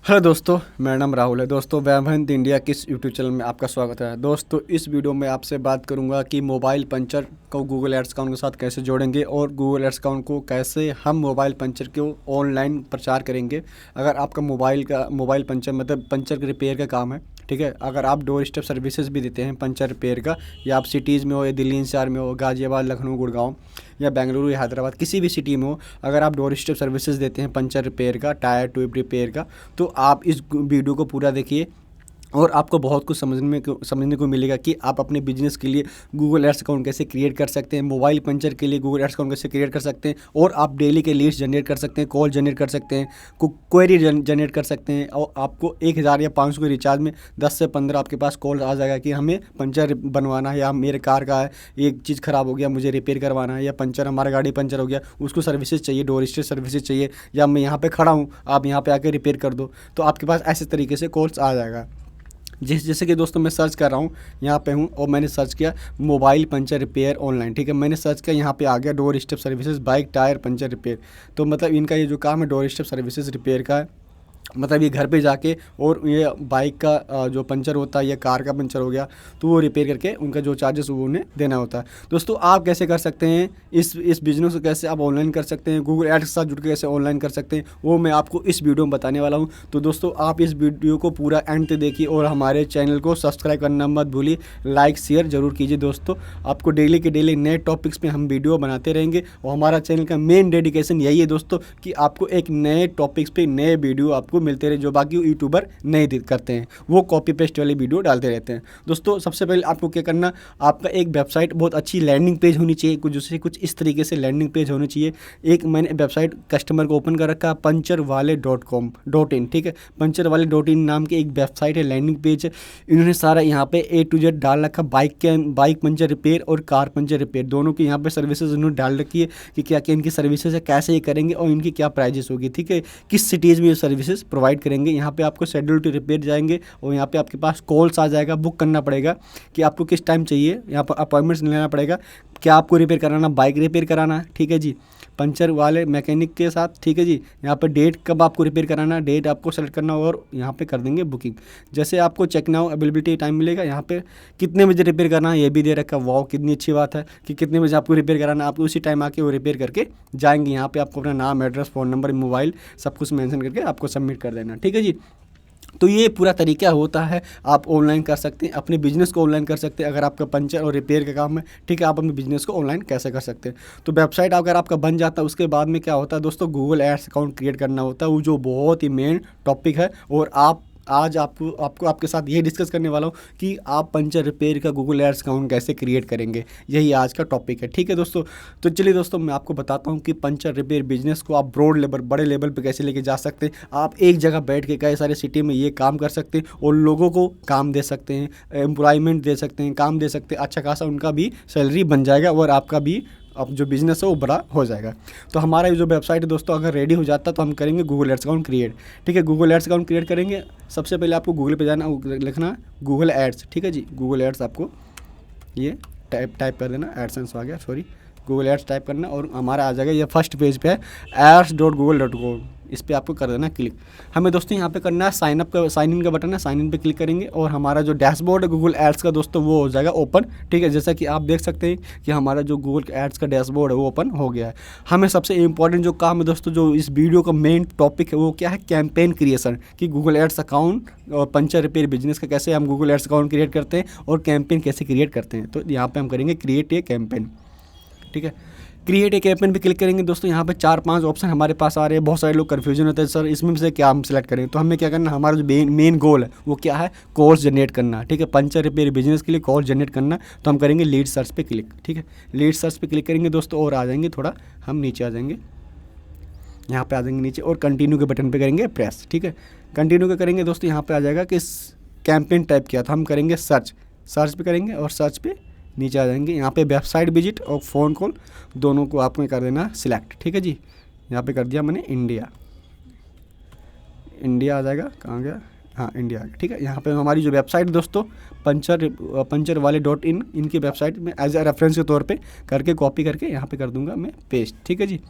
Hello दोस्तों, मेरा नाम राहुल है। दोस्तों, वैभव इंडिया किस यूट्यूब चैनल में आपका स्वागत है। दोस्तों, इस वीडियो में आपसे बात करूंगा कि मोबाइल पंचर को गूगल एड्स अकाउंट के साथ कैसे जोड़ेंगे और गूगल एड्स अकाउंट को कैसे हम मोबाइल पंचर को ऑनलाइन प्रचार करेंगे। अगर आपका मोबाइल पंचर मतलब पंचर के रिपेयर का काम है, ठीक है। अगर आप डोर स्टेप सर्विसेज भी देते हैं पंचर रिपेयर का, या आप सिटीज़ में हो, या दिल्ली एनसीआर में हो, गाज़ियाबाद, लखनऊ, गुड़गांव या बेंगलुरु या हैदराबाद, किसी भी सिटी में हो, अगर आप डोर स्टेप सर्विसेज देते हैं पंचर रिपेयर का, टायर ट्यूब रिपेयर का, तो आप इस वीडियो को पूरा देखिए और आपको बहुत कुछ समझने को मिलेगा कि आप अपने बिजनेस के लिए गूगल एड्स अकाउंट कैसे क्रिएट कर सकते हैं, मोबाइल पंचर के लिए गूगल एड्स अकाउंट कैसे क्रिएट कर सकते हैं, और आप डेली के लीड्स जनरेट कर सकते हैं, कॉल जनरेट कर सकते हैं, क्वेरी जनरेट कर सकते हैं। और आपको 1000 या 500 के रिचार्ज में 10 से 15 आपके पास कॉल आ जाएगा कि हमें पंचर बनवाना है, या मेरे कार का है एक चीज़ ख़राब हो गया, मुझे रिपेयर करवाना है, या पंचर हमारा गाड़ी पंचर हो गया, उसको सर्विसेज चाहिए, डोर स्टेप सर्विसेज चाहिए, या मैं यहाँ पर खड़ा हूँ, आप यहाँ पर आकर रिपेयर कर दो। तो आपके पास ऐसे तरीके से कॉल्स आ जाएगा। जैसे कि दोस्तों मैं सर्च कर रहा हूँ, यहाँ पे हूँ और मैंने सर्च किया मोबाइल पंचर रिपेयर ऑनलाइन, ठीक है। मैंने सर्च किया, यहाँ पे आ गया door step services, bike tyre puncture repair. तो मतलब इनका ये जो काम है डोर स्टेप सर्विसेज रिपेयर का है। मतलब ये घर पे जाके और ये बाइक का जो पंचर होता है या कार का पंचर हो गया तो वो रिपेयर करके उनका जो चार्जेस वो उन्हें देना होता है। दोस्तों, आप कैसे कर सकते हैं इस बिज़नेस को, कैसे आप ऑनलाइन कर सकते हैं, गूगल एड्स के साथ जुड़ के कैसे ऑनलाइन कर सकते हैं, वो मैं आपको इस वीडियो में बताने वाला हूँ। तो दोस्तों, आप इस वीडियो को पूरा एंड तक देखिए और हमारे चैनल को सब्सक्राइब करना मत भूलिए, लाइक शेयर जरूर कीजिए। दोस्तों, आपको डेली के डेली नए टॉपिक्स पे हम वीडियो बनाते रहेंगे और हमारा चैनल का मेन डेडिकेशन यही है दोस्तों कि आपको एक नए टॉपिक्स पे नए वीडियो आपको मिलते रहे, जो बाकी यूट्यूबर नहीं करते हैं, वो कॉपी पेस्ट वाली वीडियो डालते रहते हैं। दोस्तों, सबसे पहले आपको क्या करना, आपका एक वेबसाइट बहुत अच्छी लैंडिंग पेज होनी चाहिए, कुछ इस तरीके से लैंडिंग पेज होनी चाहिए। एक मैंने वेबसाइट कस्टमर को ओपन कर रखा है, पंचरवाले.com.in, ठीक है। पंचरवाले.in नाम की एक वेबसाइट है, लैंडिंग पेज है। इन्होंने सारा यहाँ पे A to Z डाल रखा, बाइक पंचर रिपेयर और कार पंचर रिपेयर दोनों की यहाँ पे सर्विसेज इन्होंने डाल रखी है कि क्या क्या इनकी सर्विसेज है, कैसे ये करेंगे और इनकी क्या प्राइजेस होगी, ठीक है, किस सिटीज़ में ये सर्विसेज प्रोवाइड करेंगे। यहाँ पे आपको शेड्यूल टू रिपेयर जाएंगे और यहाँ पे आपके पास कॉल्स आ जाएगा, बुक करना पड़ेगा कि आपको किस टाइम चाहिए, यहाँ पर अपॉइंटमेंट्स लेना पड़ेगा, क्या आपको रिपेयर कराना, बाइक रिपेयर कराना है, ठीक है जी, पंचर वाले मैकेनिक के साथ, ठीक है जी। यहाँ पर डेट कब आपको रिपेयर कराना है, डेट आपको सेलेक्ट करना और यहाँ पे कर देंगे बुकिंग। जैसे आपको चेक नाउ अवेलेबिलिटी टाइम मिलेगा, यहाँ पे कितने बजे रिपेयर करना है ये भी दे रखा है। वाओ, कितनी अच्छी बात है कि कितने बजे आपको रिपेयर कराना है, आपको उसी टाइम आके वो रिपेयर करके जाएंगे। यहाँ पे आपको अपना नाम, एड्रेस, फ़ोन नंबर, मोबाइल सब कुछ मेंशन करके आपको सबमिट कर देना, ठीक है जी। तो ये पूरा तरीका होता है, आप ऑनलाइन कर सकते हैं, अपने बिजनेस को ऑनलाइन कर सकते हैं। अगर आपका पंचर और रिपेयर का काम है, ठीक है, आप अपने बिजनेस को ऑनलाइन कैसे कर सकते हैं। तो वेबसाइट अगर आपका बन जाता है, उसके बाद में क्या होता है दोस्तों, गूगल एड्स अकाउंट क्रिएट करना होता है, वो जो बहुत ही मेन टॉपिक है। और आज आपको आपके साथ ये डिस्कस करने वाला हूँ कि आप पंचर रिपेयर का गूगल एड्स अकाउंट कैसे क्रिएट करेंगे, यही आज का टॉपिक है, ठीक है दोस्तों। तो चलिए दोस्तों, मैं आपको बताता हूँ कि पंचर रिपेयर बिजनेस को आप बड़े लेवल पे कैसे लेके जा सकते हैं। आप एक जगह बैठ के कई सारे सिटी में ये काम कर सकते हैं और लोगों को काम दे सकते हैं, एम्प्लॉयमेंट दे सकते हैं, काम दे सकते हैं, अच्छा खासा उनका भी सैलरी बन जाएगा और आपका भी अब जो बिज़नेस है वो बड़ा हो जाएगा। तो हमारा जो वेबसाइट है दोस्तों अगर रेडी हो जाता तो हम करेंगे गूगल एड्स अकाउंट क्रिएट, ठीक है। गूगल एड्स अकाउंट क्रिएट करेंगे, सबसे पहले आपको गूगल पे जाना, लिखना गूगल एड्स, ठीक है जी। गूगल एड्स आपको ये टाइप कर देना, एडसेंस आ गया, सॉरी, गूगल एड्स टाइप करना और हमारा आ जाएगा, ये फर्स्ट पेज पे है ads.google.com, इस पर आपको कर देना क्लिक। हमें दोस्तों यहाँ पे करना है साइन इन का बटन है, साइन इन पे क्लिक करेंगे और हमारा जो डैशबोर्ड है गूगल एड्स का दोस्तों वो हो जाएगा ओपन, ठीक है। जैसा कि आप देख सकते हैं कि हमारा जो गूगल एड्स का डैशबोर्ड है वो ओपन हो गया है। हमें सबसे इंपॉर्टेंट जो काम है दोस्तों, जो इस वीडियो का मेन टॉपिक है वो क्या है, कैंपेन क्रिएशन, कि गूगल एड्स अकाउंट और पंचर रिपेयर बिजनेस का कैसे हम गूगल एड्स अकाउंट क्रिएट करते हैं और कैंपेन कैसे क्रिएट करते हैं। तो यहाँ पर हम करेंगे क्रिएट ए कैंपेन, ठीक है। क्रिएट ए कैंपेन पे क्लिक करेंगे दोस्तों, यहाँ पे 4-5 ऑप्शन हमारे पास आ रहे हैं। बहुत सारे लोग कन्फ्यूजन होता है, सर इसमें से क्या हम सेलेक्ट करें। तो हमें क्या करना, हमारा जो मेन गोल है वो क्या है, कॉल्स जनरेट करना, ठीक है। पंचर रिपेयर बिजनेस के लिए कॉल जनरेट करना, तो हम करेंगे लीड सर्च पे क्लिक, ठीक है। लीड सर्च पे क्लिक करेंगे दोस्तों और आ जाएंगे, थोड़ा हम नीचे आ जाएंगे, यहाँ पे आ जाएंगे नीचे और कंटिन्यू के बटन पे करेंगे प्रेस, ठीक है। कंटिन्यू के करेंगे दोस्तों, यहाँ पे आ जाएगा कि कैंपेन टाइप किया था, हम करेंगे सर्च पे करेंगे और सर्च पे नीचे आ जाएंगे। यहाँ पे वेबसाइट विजिट और फ़ोन कॉल दोनों को आपने कर देना सिलेक्ट, ठीक है जी। यहाँ पे कर दिया मैंने इंडिया आ जाएगा, कहाँ गया, हाँ इंडिया आ गया, ठीक है। यहाँ पे हमारी जो वेबसाइट दोस्तों पंचरवाले.in, इनकी वेबसाइट में एज ए रेफरेंस के तौर पे करके कॉपी करके यहाँ पे कर दूंगा मैं पेस्ट, ठीक है जी।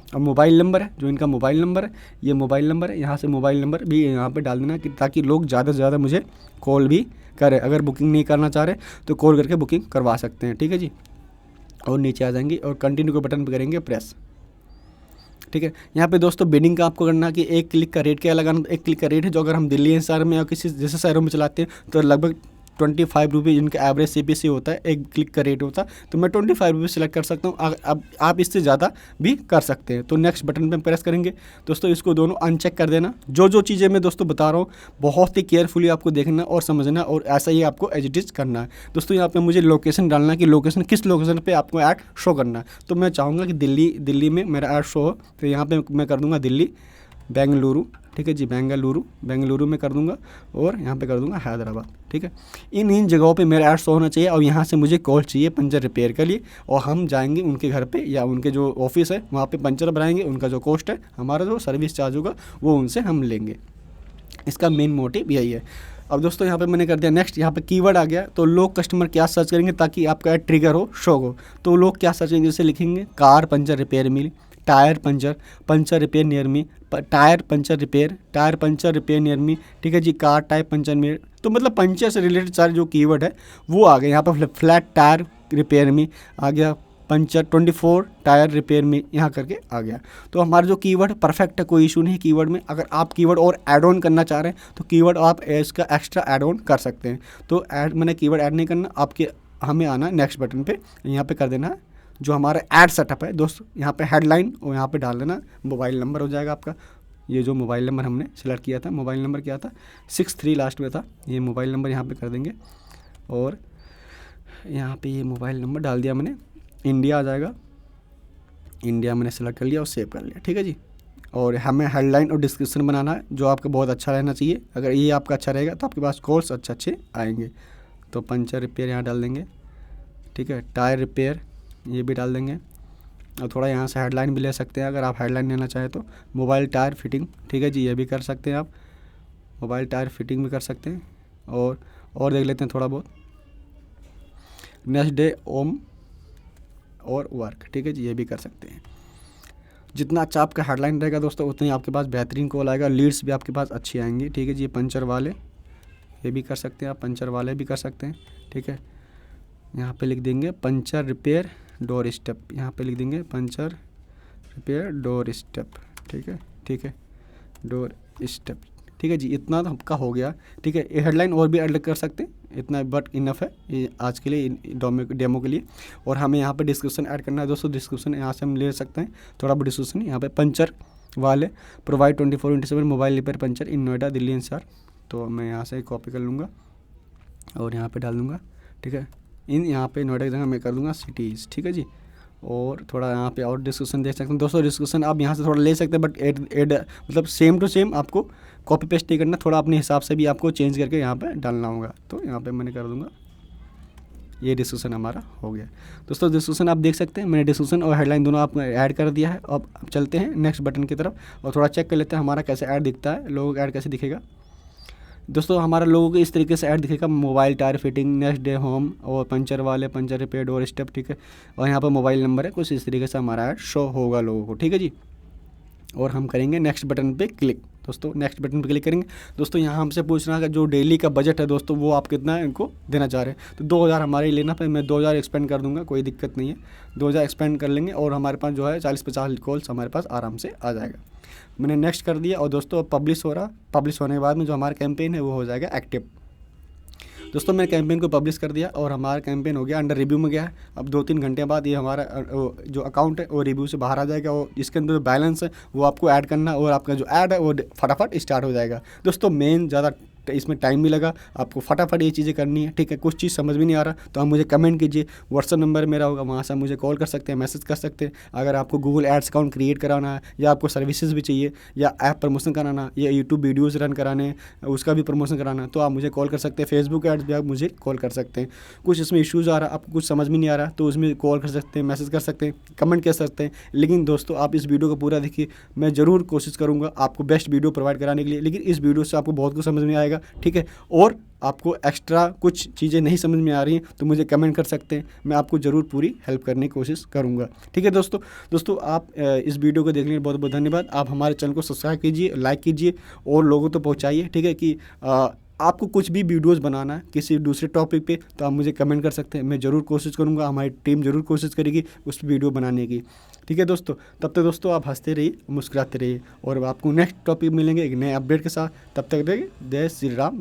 और मोबाइल नंबर है, जो इनका मोबाइल नंबर है, ये मोबाइल नंबर है, यहाँ से मोबाइल नंबर भी यहाँ पे डाल देना कि ताकि लोग ज़्यादा से ज़्यादा मुझे कॉल भी करें। अगर बुकिंग नहीं करना चाह रहे तो कॉल करके बुकिंग करवा सकते हैं, ठीक है जी। और नीचे आ जाएंगे और कंटिन्यू के बटन पर करेंगे प्रेस, ठीक है। यहाँ पे दोस्तों बिडिंग का आपको करना कि एक क्लिक का रेट क्या लगाना। एक क्लिक का रेट है जो अगर हम दिल्ली शहर में या किसी जैसे शहरों में चलाते हैं तो लगभग 25 रुपये इनका एवरेज CPC होता है, एक क्लिक का रेट होता है, तो मैं 25 रुपये सेलेक्ट कर सकता हूँ। अब आप इससे ज़्यादा भी कर सकते हैं। तो नेक्स्ट बटन पे प्रेस करेंगे दोस्तों, इसको दोनों अनचेक कर देना। जो चीज़ें मैं दोस्तों बता रहा हूँ बहुत ही केयरफुली आपको देखना और समझना, और ऐसा ही आपको एज इट इज़ करना है। दोस्तों यहाँ पे मुझे लोकेशन डालना है कि लोकेशन किस लोकेशन पे आपको ऐड शो करना है। तो मैं चाहूँगा कि दिल्ली में मेरा ऐड शो हो, तो यहाँ पे मैं कर दूँगा दिल्ली बेंगलुरु, ठीक है जी, बेंगलुरु में कर दूंगा, और यहाँ पे कर दूंगा हैदराबाद, ठीक है। इन जगहों पे मेरा ऐड शो होना चाहिए। और यहाँ से मुझे कॉल चाहिए पंचर रिपेयर के लिए, और हम जाएंगे उनके घर पे या उनके जो ऑफिस है वहाँ पे पंचर बनाएंगे। उनका जो कॉस्ट है, हमारा जो सर्विस चार्ज होगा वो उनसे हम लेंगे। इसका मेन मोटिव यही है। अब दोस्तों यहाँ पे मैंने कर दिया नेक्स्ट। यहाँ पे कीवर्ड आ गया, तो लोग कस्टमर क्या सर्च करेंगे ताकि आपका ऐड ट्रिगर हो, शो हो। तो लोग क्या सर्च करेंगे, जैसे लिखेंगे कार पंचर रिपेयर मिल, tyre puncture repair near me, tyre puncture repair near me, ठीक है जी, कार टायर पंचर नियर। तो मतलब पंचर से रिलेटेड सारे जो कीवर्ड है वो आ गए। यहाँ पर फ्लैट टायर रिपेयर मी आ गया, पंचर 24 टायर रिपेयर में यहाँ करके आ गया। तो हमारा जो कीवर्ड परफेक्ट है, कोई इशू नहीं कीवर्ड में। अगर आप कीवर्ड और ऐड ऑन करना चाह रहे हैं तो कीवर्ड आप इसका एक्स्ट्रा ऐड ऑन कर सकते हैं। तो मैंने कीवर्ड ऐड नहीं करना, आपके हमें आना नेक्स्ट बटन पे, यहाँ पे कर देना है जो हमारा ऐड सेटअप है दोस्तों। यहाँ पे हेडलाइन और यहाँ पे डाल देना मोबाइल नंबर हो जाएगा आपका। ये जो मोबाइल नंबर हमने सेलेक्ट किया था, मोबाइल नंबर क्या था 63 लास्ट में था, ये मोबाइल नंबर यहाँ पे कर देंगे। और यहाँ पे ये मोबाइल नंबर डाल दिया मैंने, इंडिया आ जाएगा, इंडिया मैंने सेलेक्ट कर लिया और सेव कर लिया, ठीक है जी। और हमें हेडलाइन और डिस्क्रिप्शन बनाना है जो आपका बहुत अच्छा रहना चाहिए। अगर ये आपका अच्छा रहेगा तो आपके पास कॉल्स अच्छे आएंगे। तो पंचर रिपेयर यहाँ डाल देंगे, ठीक है, टायर रिपेयर ये भी डाल देंगे। और थोड़ा यहाँ से हेडलाइन भी ले सकते हैं अगर आप हेडलाइन लेना चाहें तो। मोबाइल टायर फिटिंग, ठीक है जी, ये भी कर सकते हैं आप, मोबाइल टायर फिटिंग भी कर सकते हैं। और देख लेते हैं थोड़ा बहुत, नेक्स्ट डे ओम और वर्क, ठीक है जी, ये भी कर सकते हैं। जितना अच्छा आपका हेडलाइन रहेगा दोस्तों उतनी आपके पास बेहतरीन कॉल आएगा, लीड्स भी आपके पास अच्छी आएंगी, ठीक है जी। पंचर वाले ये भी कर सकते हैं आप, पंचर वाले भी कर सकते हैं, ठीक है। यहाँ पे लिख देंगे पंचर रिपेयर डोर स्टेप, यहाँ पे लिख देंगे पंचर रिपेयर डोर स्टेप, ठीक है डोर स्टेप, ठीक है जी। इतना तो आपका हो गया, ठीक है। ये हेडलाइन और भी ऐड कर सकते हैं, इतना बट इनफ है ये आज के लिए, डेमो के लिए। और हमें यहाँ पे डिस्क्रिप्शन ऐड करना है दोस्तों। डिस्क्रिप्शन यहाँ से हम ले सकते हैं थोड़ा बहुत डिस्क्रिप्शन। यहाँ पे पंचर वाले प्रोवाइड 24/7 मोबाइल रिपेयर पंचर इन नोएडा दिल्ली एनसीआर। तो मैं यहाँ से कॉपी कर लूँगा और यहाँ पे डाल दूँगा, ठीक है। यहाँ पे नोएडा की जगह मैं कर दूँगा सिटीज़, ठीक है जी। और थोड़ा यहाँ पे और डिस्कशन देख सकते हैं दोस्तों। डिस्कशन आप यहाँ से थोड़ा ले सकते हैं, बट एड मतलब सेम टू सेम आपको कॉपी पेस्ट नहीं करना, थोड़ा अपने हिसाब से भी आपको चेंज करके यहाँ पे डालना होगा। तो यहाँ पे मैंने कर दूँगा, ये डिस्कशन हमारा हो गया दोस्तों। डिस्कशन आप देख सकते हैं, मैंने डिस्कशन और हेडलाइन दोनों आप ऐड कर दिया है। अब चलते हैं नेक्स्ट बटन की तरफ और थोड़ा चेक कर लेते हैं हमारा कैसे ऐड दिखता है, लोगों का ऐड कैसे दिखेगा दोस्तों। हमारा लोगों को इस तरीके से ऐड दिखेगा, mobile tyre fitting, next day home और पंचर वाले पंचर रिपेयर डोर स्टेप, ठीक है। और यहाँ पर मोबाइल नंबर है, कुछ इस तरीके से हमारा ऐड शो होगा लोगों को, ठीक है जी। और हम करेंगे नेक्स्ट बटन पे क्लिक दोस्तों। नेक्स्ट बटन पे क्लिक करेंगे दोस्तों। यहाँ हमसे पूछना है जो डेली का बजट है दोस्तों वो आप कितना इनको देना चाह रहे हैं। तो 2000 हमारे लेना, फिर मैं 2000 एक्सपेंड कर दूंगा, कोई दिक्कत नहीं है। 2000 एक्सपेंड कर लेंगे और हमारे पास जो है 40-50 कॉल्स हमारे पास आराम से आ जाएगा। मैंने नेक्स्ट कर दिया और दोस्तों पब्लिश हो रहा, पब्लिश होने के बाद में जो हमारा कैंपेन है वो हो जाएगा एक्टिव दोस्तों। मैंने कैंपेन को पब्लिश कर दिया और हमारा कैंपेन हो गया अंडर रिव्यू में गया है। अब 2-3 घंटे बाद ये हमारा जो अकाउंट है वो रिव्यू से बाहर आ जाएगा और इसके अंदर जो बैलेंस है वो आपको ऐड करना और आपका जो ऐड है वो फटाफट स्टार्ट हो जाएगा दोस्तों। मेन ज़्यादा इसमें टाइम भी लगा, आपको फटाफट ये चीज़ें करनी है, ठीक है। कुछ चीज़ समझ में नहीं आ रहा तो आप मुझे कमेंट कीजिए, व्हाट्सअप नंबर मेरा होगा, वहाँ से आप मुझे कॉल कर सकते हैं, मैसेज कर सकते हैं। अगर आपको गूगल एड्स अकाउंट क्रिएट कराना है या आपको सर्विसेज भी चाहिए या ऐप प्रमोशन कराना या यूट्यूब वीडियोज़ रन कराने उसका भी प्रमोशन कराना तो आप मुझे कॉल कर सकते हैं। फेसबुक एड्स भी आप मुझे कॉल कर सकते हैं। कुछ इसमें इशूज़ आ रहा है, आपको कुछ समझ में नहीं आ रहा तो उसमें कॉल कर सकते हैं, मैसेज कर सकते हैं, कमेंट कर सकते हैं। लेकिन दोस्तों आप इस वीडियो को पूरा देखिए, मैं ज़रूर कोशिश करूँगा आपको बेस्ट वीडियो प्रोवाइड कराने के लिए। लेकिन इस वीडियो से आपको बहुत कुछ समझ में आएगा जाएगा, ठीक है। और आपको एक्स्ट्रा कुछ चीज़ें नहीं समझ में आ रही हैं तो मुझे कमेंट कर सकते हैं, मैं आपको ज़रूर पूरी हेल्प करने की कोशिश करूँगा, ठीक है दोस्तों आप इस वीडियो को देखने के लिए बहुत बहुत धन्यवाद। आप हमारे चैनल को सब्सक्राइब कीजिए, लाइक कीजिए और लोगों तक पहुँचाइए, ठीक है। कि आपको कुछ भी वीडियोस बनाना है किसी दूसरे टॉपिक पे तो आप मुझे कमेंट कर सकते हैं, मैं ज़रूर कोशिश करूँगा, हमारी टीम ज़रूर कोशिश करेगी उस वीडियो बनाने की, ठीक है दोस्तों। तब तक दोस्तों आप हंसते रहिए, मुस्कुराते रहिए और आपको नेक्स्ट टॉपिक मिलेंगे एक नए अपडेट के साथ। तब तक जय श्री राम।